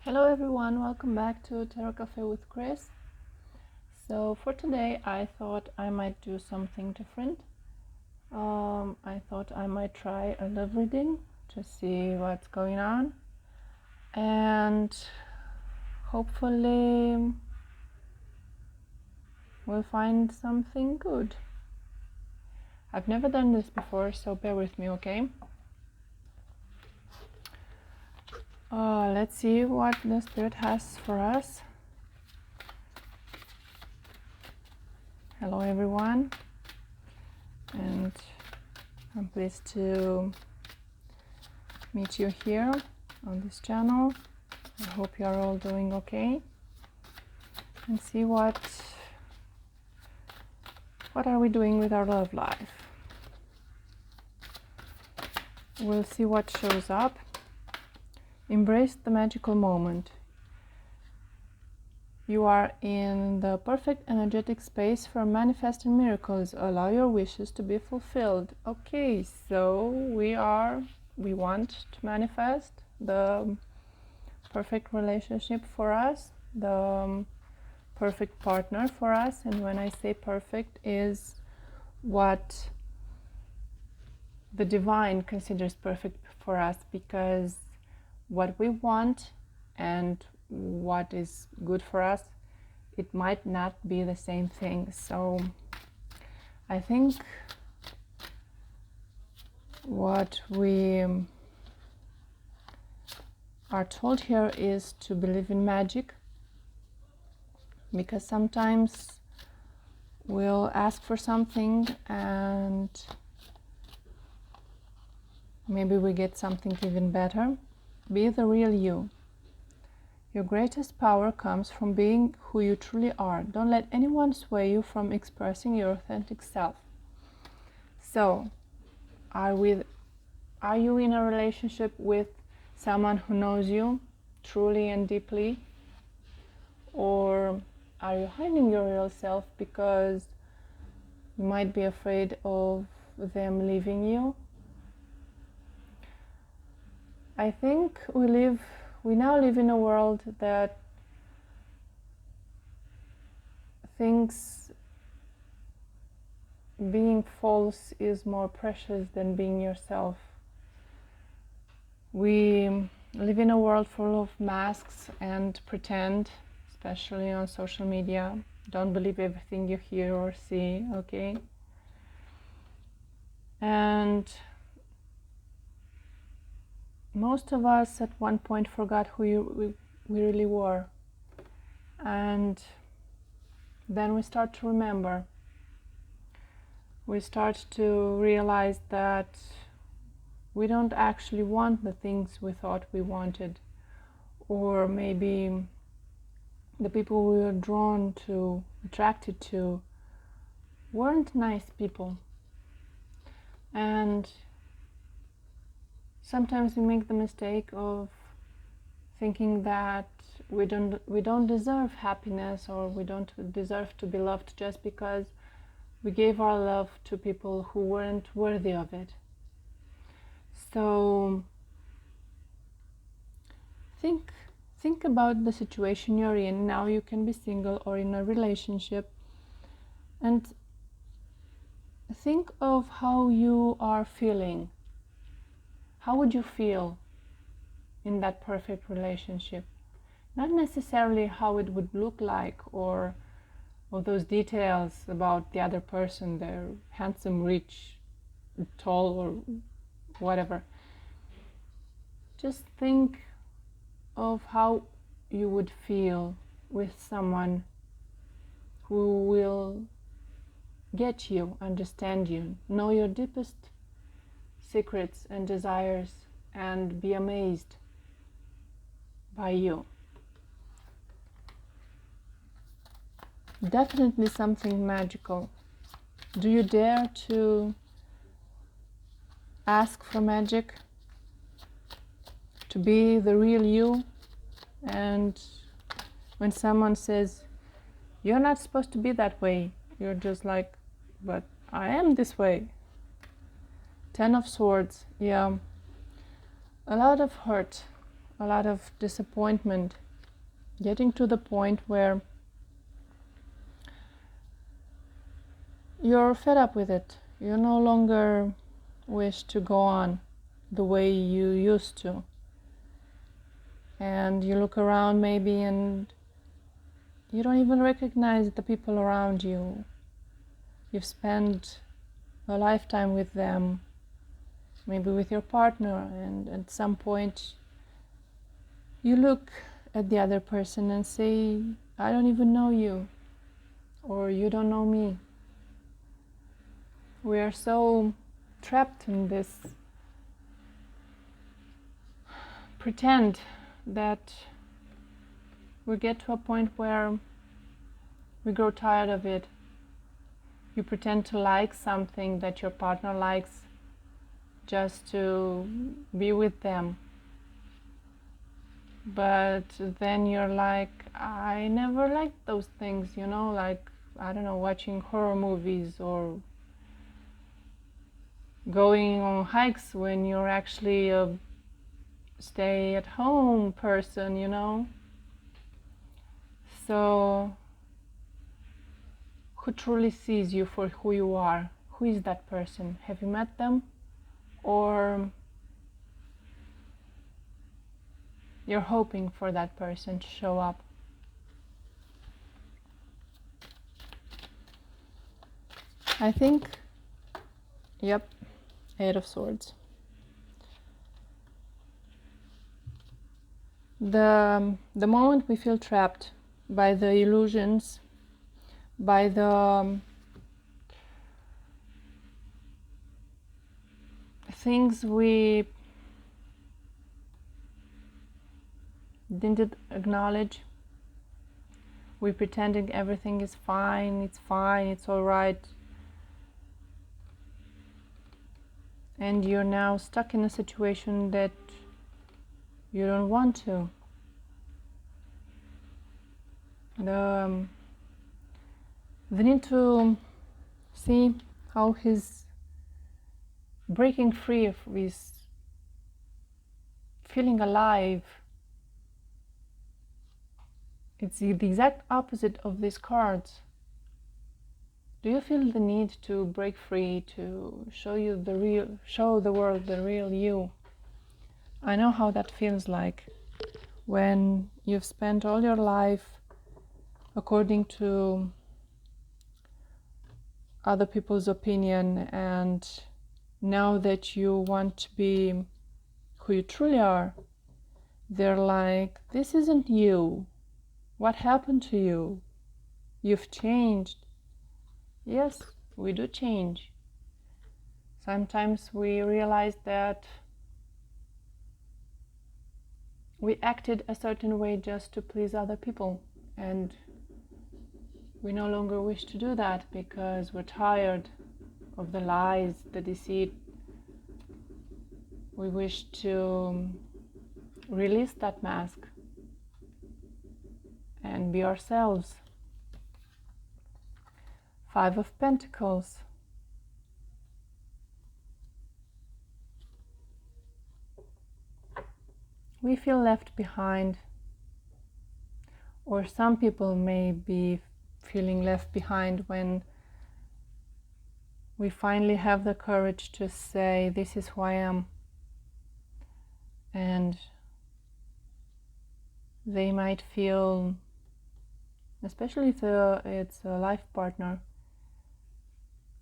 Hello everyone, welcome back to Tarot Cafe with Chris. So for today I thought I might do something different. I thought I might try a love reading to see what's going on, and hopefully we'll find something good. I've never done this before, so bear with me, okay? Let's see what the Spirit has for us. Hello everyone, and I'm pleased to meet you here on this channel. I hope you are all doing okay, and see what are we doing with our love life. We'll see what shows up. Embrace the magical moment. You are in the perfect energetic space for manifesting miracles. Allow your wishes to be fulfilled. Okay, so we want to manifest the perfect relationship for us, the perfect partner for us. And when I say perfect, is what the divine considers perfect for us, because what we want and what is good for us, it might not be the same thing. So I think what we are told here is to believe in magic, because sometimes we'll ask for something and maybe we get something even better. Be the real you. Your greatest power comes from being who you truly are. Don't let anyone sway you from expressing your authentic self. So, are you in a relationship with someone who knows you truly and deeply? Or are you hiding your real self because you might be afraid of them leaving you? I think we now live in a world that thinks being false is more precious than being yourself. We live in a world full of masks and pretend, especially on social media. Don't believe everything you hear or see, okay? And most of us at one point forgot who we really were. And then we start to remember. We start to realize that we don't actually want the things we thought we wanted. Or maybe the people we were drawn to, attracted to, weren't nice people. And sometimes we make the mistake of thinking that we don't deserve happiness, or we don't deserve to be loved just because we gave our love to people who weren't worthy of it. So think about the situation you're in now. You can be single or in a relationship, and think of how you are feeling. How would you feel in that perfect relationship? Not necessarily how it would look like, or those details about the other person, they're handsome, rich, tall, or whatever. Just think of how you would feel with someone who will get you, understand you, know your deepest secrets and desires, and be amazed by you. Definitely something magical. Do you dare to ask for magic? To be the real you? And when someone says, you're not supposed to be that way, you're just like, but I am this way. 10 of Swords, yeah. A lot of hurt, a lot of disappointment, getting to the point where you're fed up with it. You no longer wish to go on the way you used to. And you look around maybe and you don't even recognize the people around you. You've spent a lifetime with them, maybe with your partner, and at some point you look at the other person and say, I don't even know you, or you don't know me. We are so trapped in this pretend that we get to a point where we grow tired of it. You pretend to like something that your partner likes just to be with them. But then you're like, I never liked those things, like, I don't know, watching horror movies or going on hikes when you're actually a stay-at-home person, So, who truly sees you for who you are? Who is that person? Have you met them? Or you're hoping for that person to show up? I think, yep, Eight of Swords. The moment we feel trapped by the illusions, by the things we didn't acknowledge, we're pretending everything is fine, it's all right, and you're now stuck in a situation that you don't want to. The need to see how he's breaking free of his feeling alive. It's the exact opposite of these cards. Do you feel the need to break free, to show the world the real you? I know how that feels like when you've spent all your life according to other people's opinion, and now that you want to be who you truly are, they're like, this isn't you. What happened to you? You've changed. Yes, we do change. Sometimes we realize that we acted a certain way just to please other people, and we no longer wish to do that because we're tired of the lies, the deceit. We wish to release that mask and be ourselves. Five of Pentacles. We feel left behind, or some people may be feeling left behind when we finally have the courage to say, this is who I am. And they might feel, especially if it's a life partner,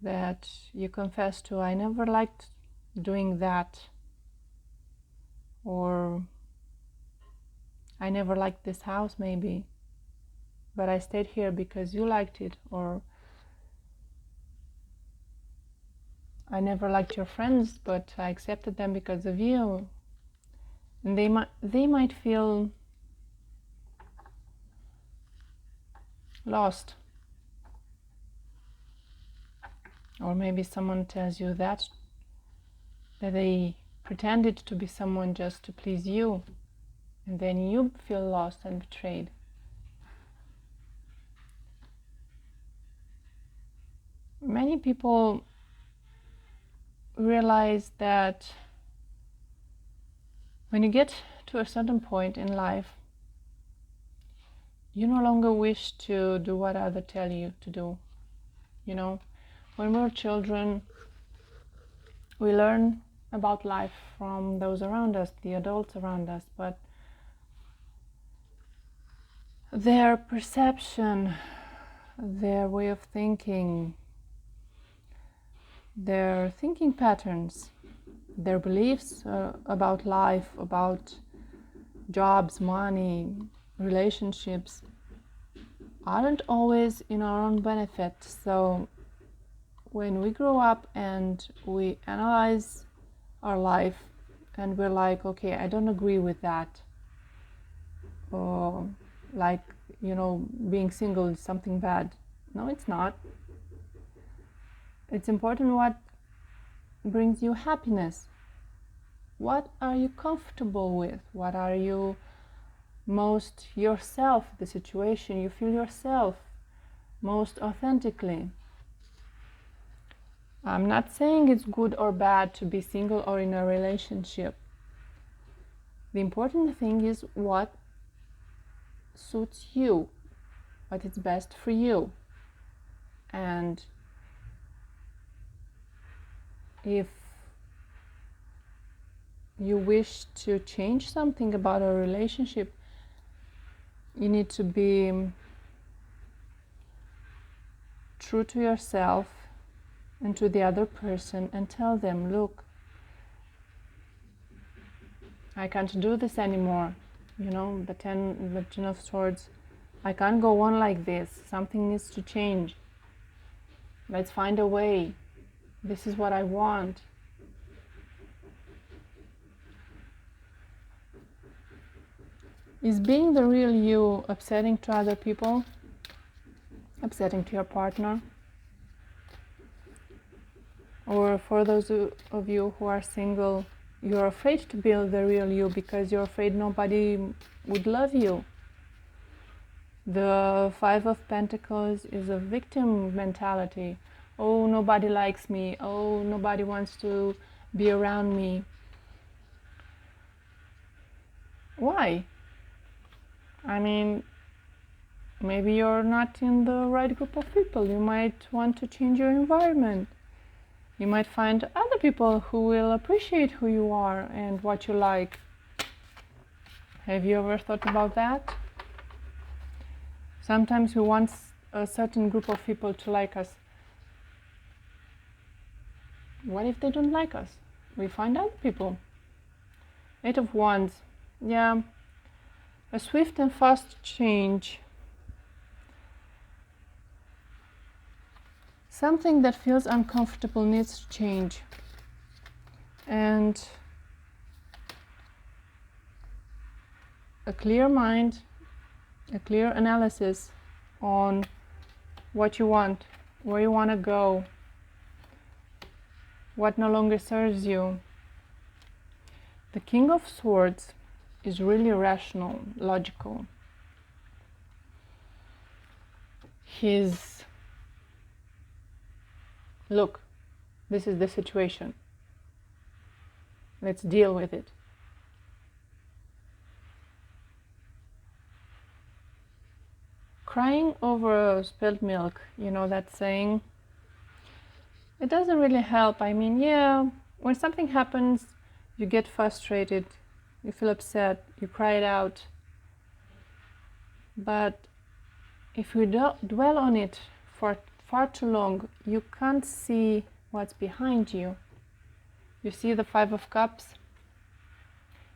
that you confess to, I never liked doing that, or I never liked this house maybe, but I stayed here because you liked it, or I never liked your friends, but I accepted them because of you. And they might feel lost. Or maybe someone tells you that they pretended to be someone just to please you, and then you feel lost and betrayed. Many people realize that when you get to a certain point in life, you no longer wish to do what others tell you to do. You know, when we're children, we learn about life from those around us, the adults around us, but their perception, their way of thinking, their thinking patterns, their beliefs about life, about jobs, money, relationships, aren't always in our own benefit. So when we grow up and we analyze our life and we're like, okay, I don't agree with that, or like, you know, being single is something bad. No, it's not. It's important what brings you happiness. What are you comfortable with? What are you most yourself, the situation you feel yourself most authentically? I'm not saying it's good or bad to be single or in a relationship. The important thing is what suits you, what is best for you. And if you wish to change something about a relationship, you need to be true to yourself and to the other person and tell them, look, I can't do this anymore. You know, the Ten of Swords, I can't go on like this. Something needs to change. Let's find a way. This is what I want. Is being the real you upsetting to other people? Upsetting to your partner? Or for those of you who are single, you're afraid to be the real you because you're afraid nobody would love you. The Five of Pentacles is a victim mentality. Oh, nobody likes me. Oh, nobody wants to be around me. Why? I mean, maybe you're not in the right group of people. You might want to change your environment. You might find other people who will appreciate who you are and what you like. Have you ever thought about that? Sometimes we want a certain group of people to like us. What if they don't like us? We find other people. Eight of Wands. Yeah. A swift and fast change. Something that feels uncomfortable needs to change. And a clear mind, a clear analysis on what you want, where you want to go, what no longer serves you. The King of Swords is really rational, logical. Look, this is the situation. Let's deal with it. Crying over spilled milk, you know that saying? It doesn't really help. I mean, yeah, when something happens, you get frustrated, you feel upset, you cry it out. But if you dwell on it for far too long, you can't see what's behind you. You see the Five of Cups?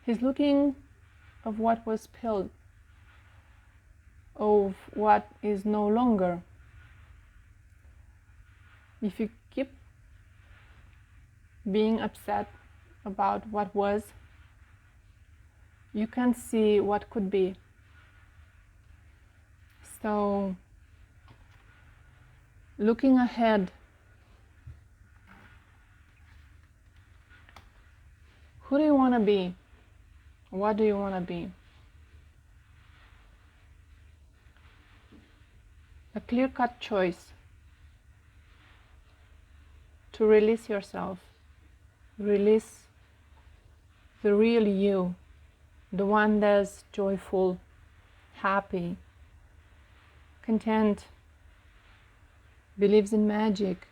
He's looking of what was spilled, of what is no longer. If you keep being upset about what was, you can't see what could be. So, looking ahead, who do you want to be? What do you want to be? A clear-cut choice to release yourself, release the real you, the one that's joyful, happy, content, believes in magic,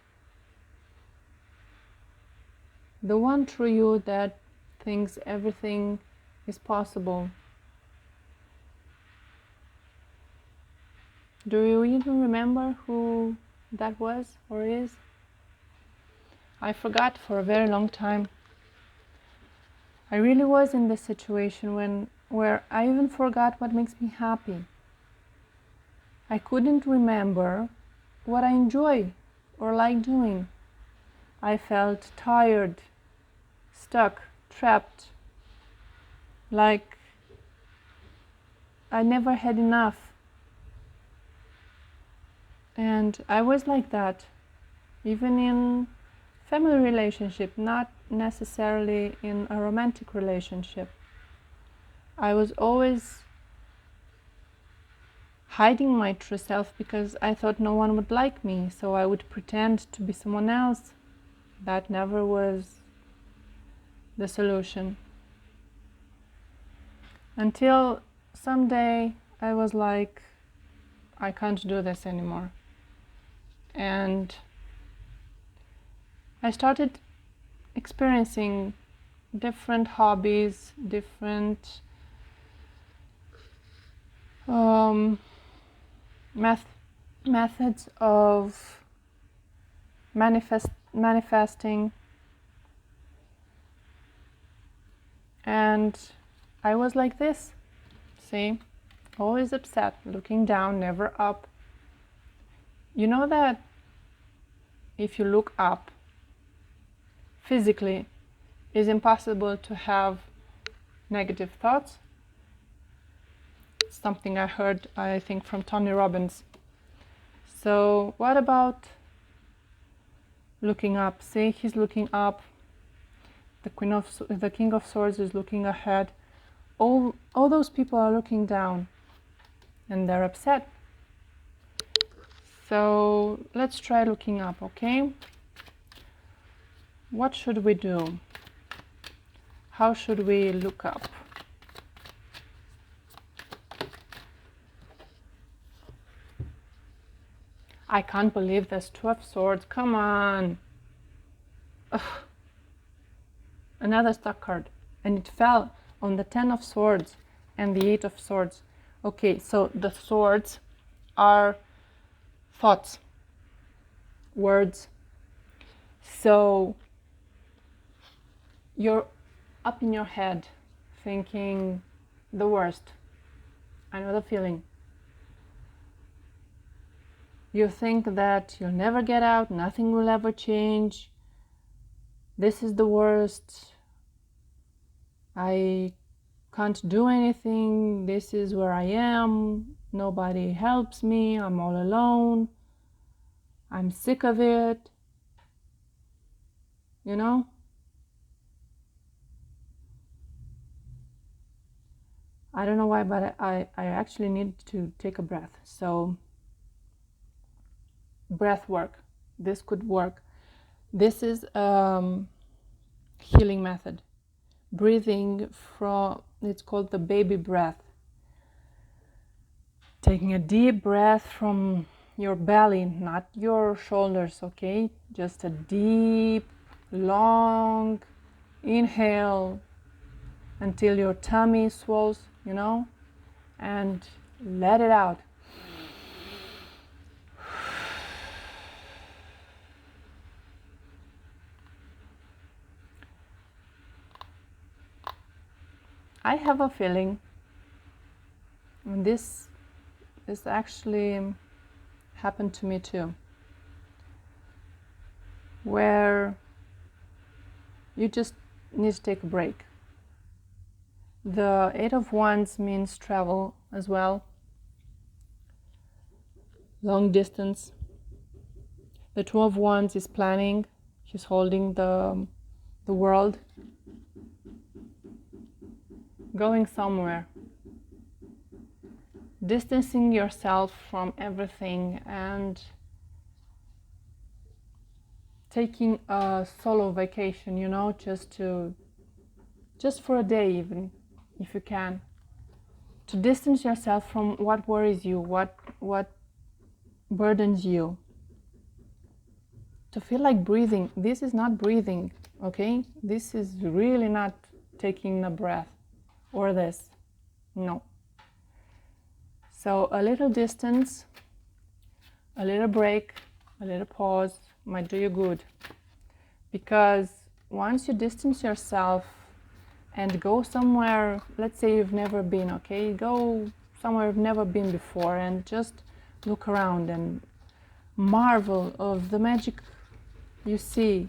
the one through you that thinks everything is possible. Do you even remember who that was or is? I forgot for a very long time. I really was in this situation where I even forgot what makes me happy. I couldn't remember what I enjoy or like doing. I felt tired, stuck, trapped, like I never had enough. And I was like that, even in family relationship, not necessarily in a romantic relationship. I was always hiding my true self because I thought no one would like me, so I would pretend to be someone else. That never was the solution. Until someday I was like, I can't do this anymore. And I started experiencing different hobbies, different methods of manifesting, and I was like this, see, always upset, looking down, never up. You know that if you look up physically, it's impossible to have negative thoughts. Something I heard, I think, from Tony Robbins. So what about looking up? See, he's looking up. The King of Swords is looking ahead. All those people are looking down, and they're upset. So let's try looking up, okay? What should we do? How should we look up? I can't believe there's 2 of Swords. Come on. Ugh. Another stuck card. And it fell on the 10 of Swords and the 8 of Swords. Okay, so the swords are thoughts, words. So you're up in your head thinking the worst. I know the feeling. You think that you'll never get out, nothing will ever change. This is the worst. I can't do anything. This is where I am. Nobody helps me. I'm all alone. I'm sick of it. You know? I don't know why, but I actually need to take a breath. So, breath work. This could work. This is healing method. Breathing from, it's called the baby breath. Taking a deep breath from your belly, not your shoulders, okay? Just a deep, long inhale until your tummy swells, you know, and let it out. I have a feeling, and this actually happened to me too, where you just need to take a break. The 8 of Wands means travel as well, long distance. The 2 of Wands is planning. She's holding the world, going somewhere, distancing yourself from everything and taking a solo vacation, you know, just for a day even, if you can, to distance yourself from what worries you, what burdens you. To feel like breathing. This is not breathing, okay? This is really not taking a breath or this. No. So a little distance, a little break, a little pause might do you good. Because once you distance yourself and go somewhere, let's say you've never been, okay? Go somewhere you've never been before and just look around and marvel of the magic you see.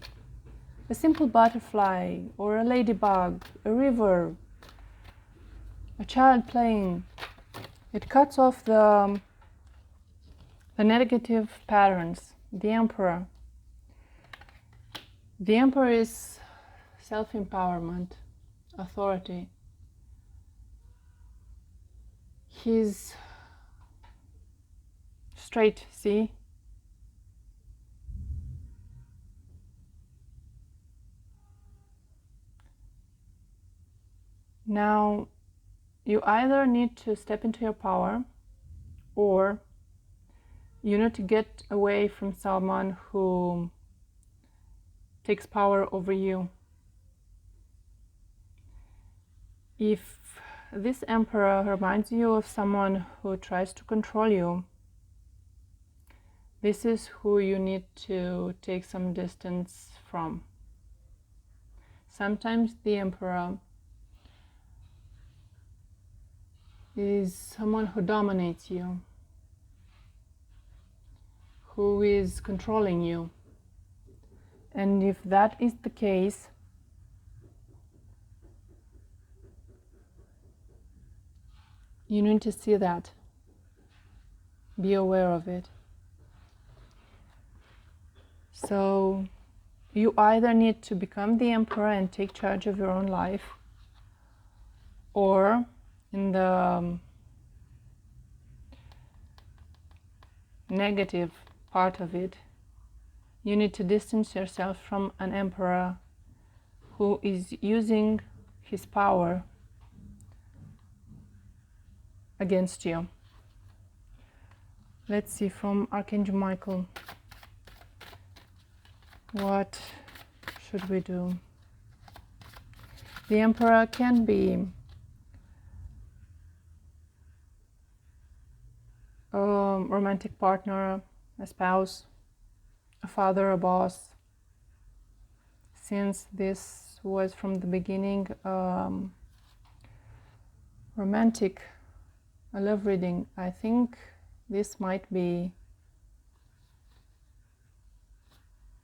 A simple butterfly or a ladybug, a river, a child playing. It cuts off the negative patterns. The Emperor. The Emperor is self-empowerment, authority. He's straight, see? Now, you either need to step into your power, or you need to get away from someone who takes power over you. If this Emperor reminds you of someone who tries to control you, this is who you need to take some distance from. Sometimes the Emperor is someone who dominates you, who is controlling you. And if that is the case, you need to see that. Be aware of it. So you either need to become the Emperor and take charge of your own life, or in the negative part of it, you need to distance yourself from an Emperor who is using his power against you. Let's see from Archangel Michael. What should we do? The Emperor can be a romantic partner, a spouse, a father, a boss. Since this was from the beginning romantic, a love reading, I think this might be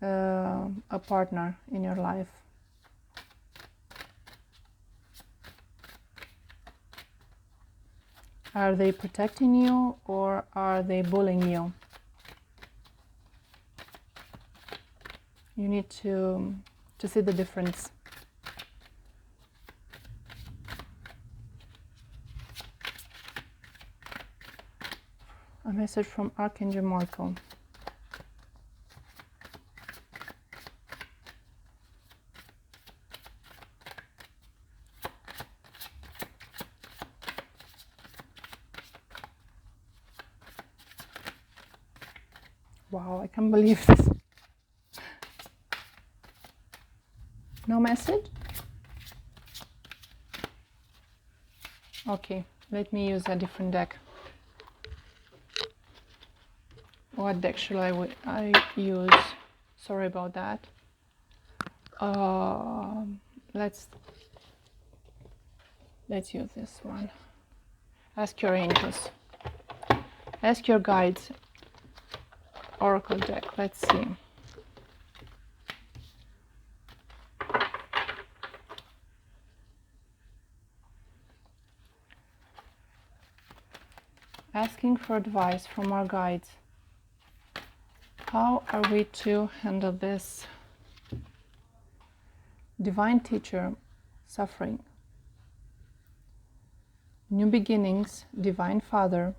a partner in your life. Are they protecting you or are they bullying you? You need to see the difference. A message from Archangel Michael. Wow, I can't believe this. No message? Okay, let me use a different deck. What deck should I use? Sorry about that. Let's use this one. Ask your angels. Ask your guides. Oracle deck. Let's see. Asking for advice from our guides. How are we to handle this? Divine teacher, suffering. New beginnings, divine father.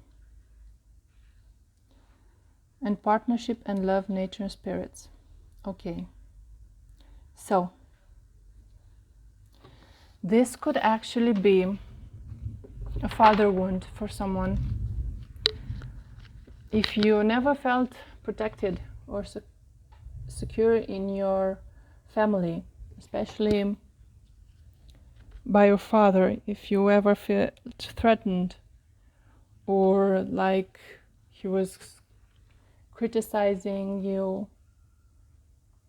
And partnership and love, nature and spirits. Okay. So, this could actually be a father wound for someone. If you never felt protected or secure in your family, especially by your father, if you ever felt threatened or like he was criticizing you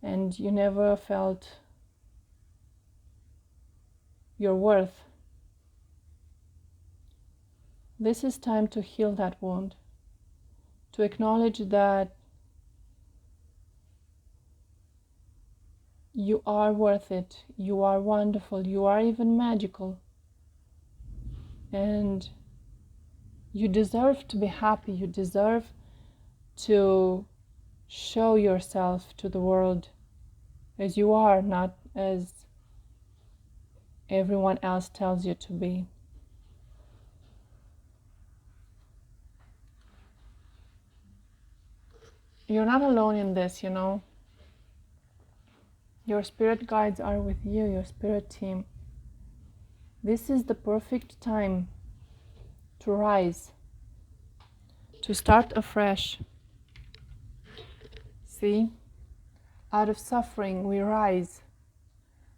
and you never felt your worth, this is time to heal that wound, to acknowledge that you are worth it, you are wonderful, you are even magical, and you deserve to be happy, you deserve to show yourself to the world as you are, not as everyone else tells you to be. You're not alone in this, you know. Your spirit guides are with you, your spirit team. This is the perfect time to rise, to start afresh. See? Out of suffering we rise.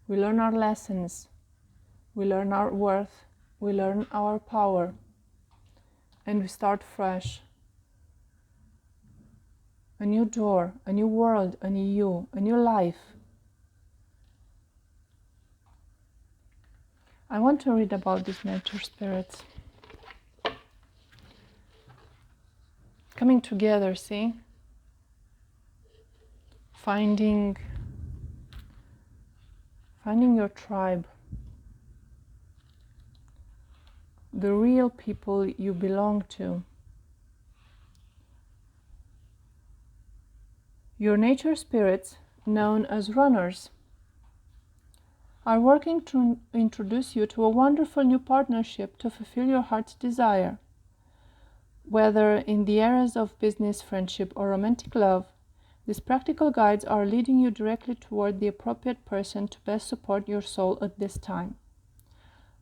We learn our lessons. We learn our worth. We learn our power. And we start fresh. A new door, a new world, a new you, a new life. I want to read about these nature spirits. Coming together, see? Finding your tribe. The real people you belong to. Your nature spirits, known as runners, are working to introduce you to a wonderful new partnership to fulfill your heart's desire. Whether in the areas of business, friendship, or romantic love, these practical guides are leading you directly toward the appropriate person to best support your soul at this time.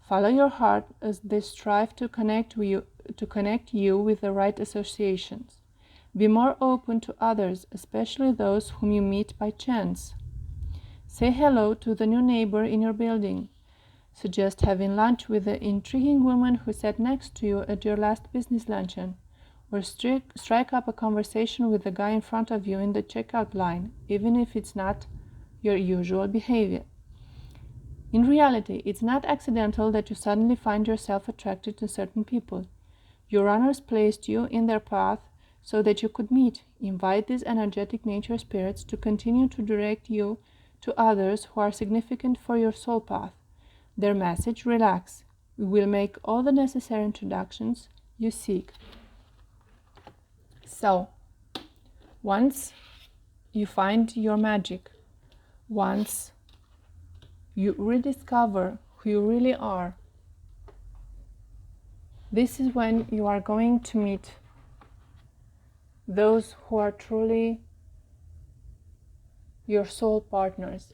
Follow your heart as they strive to connect you with the right associations. Be more open to others, especially those whom you meet by chance. Say hello to the new neighbor in your building. Suggest having lunch with the intriguing woman who sat next to you at your last business luncheon, or strike up a conversation with the guy in front of you in the checkout line, even if it's not your usual behavior. In reality, it's not accidental that you suddenly find yourself attracted to certain people. Your runners placed you in their path so that you could meet. Invite these energetic nature spirits to continue to direct you to others who are significant for your soul path. Their message: relax. We will make all the necessary introductions you seek. So, once you find your magic, once you rediscover who you really are, this is when you are going to meet those who are truly your soul partners,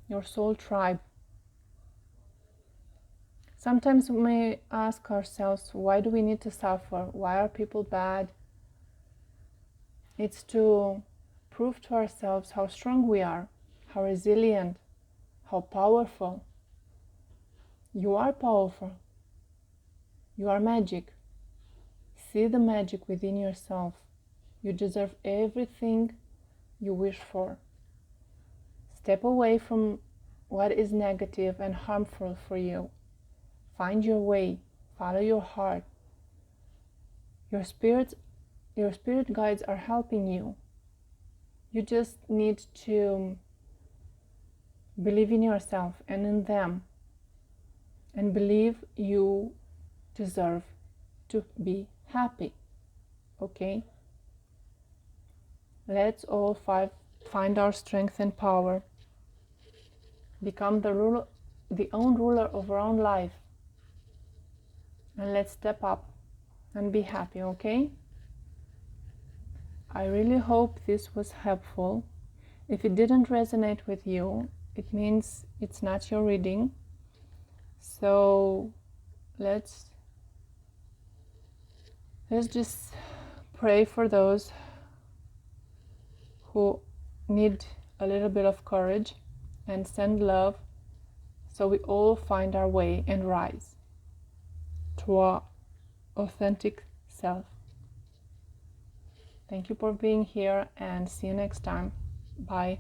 your soul tribe. Sometimes we may ask ourselves, why do we need to suffer? Why are people bad? It's to prove to ourselves how strong we are, how resilient, how powerful. You are powerful. You are magic. See the magic within yourself. You deserve everything you wish for. Step away from what is negative and harmful for you. Find your way. Follow your heart. Your spirit guides are helping you. You just need to believe in yourself and in them, and believe you deserve to be happy. Okay? Let's all find our strength and power. Become the own ruler of our own life. And let's step up and be happy, okay? I really hope this was helpful. If it didn't resonate with you, it means it's not your reading. So let's Let's just pray for those who need a little bit of courage and send love, so we all find our way and rise to our authentic self. Thank you for being here, and see you next time. Bye.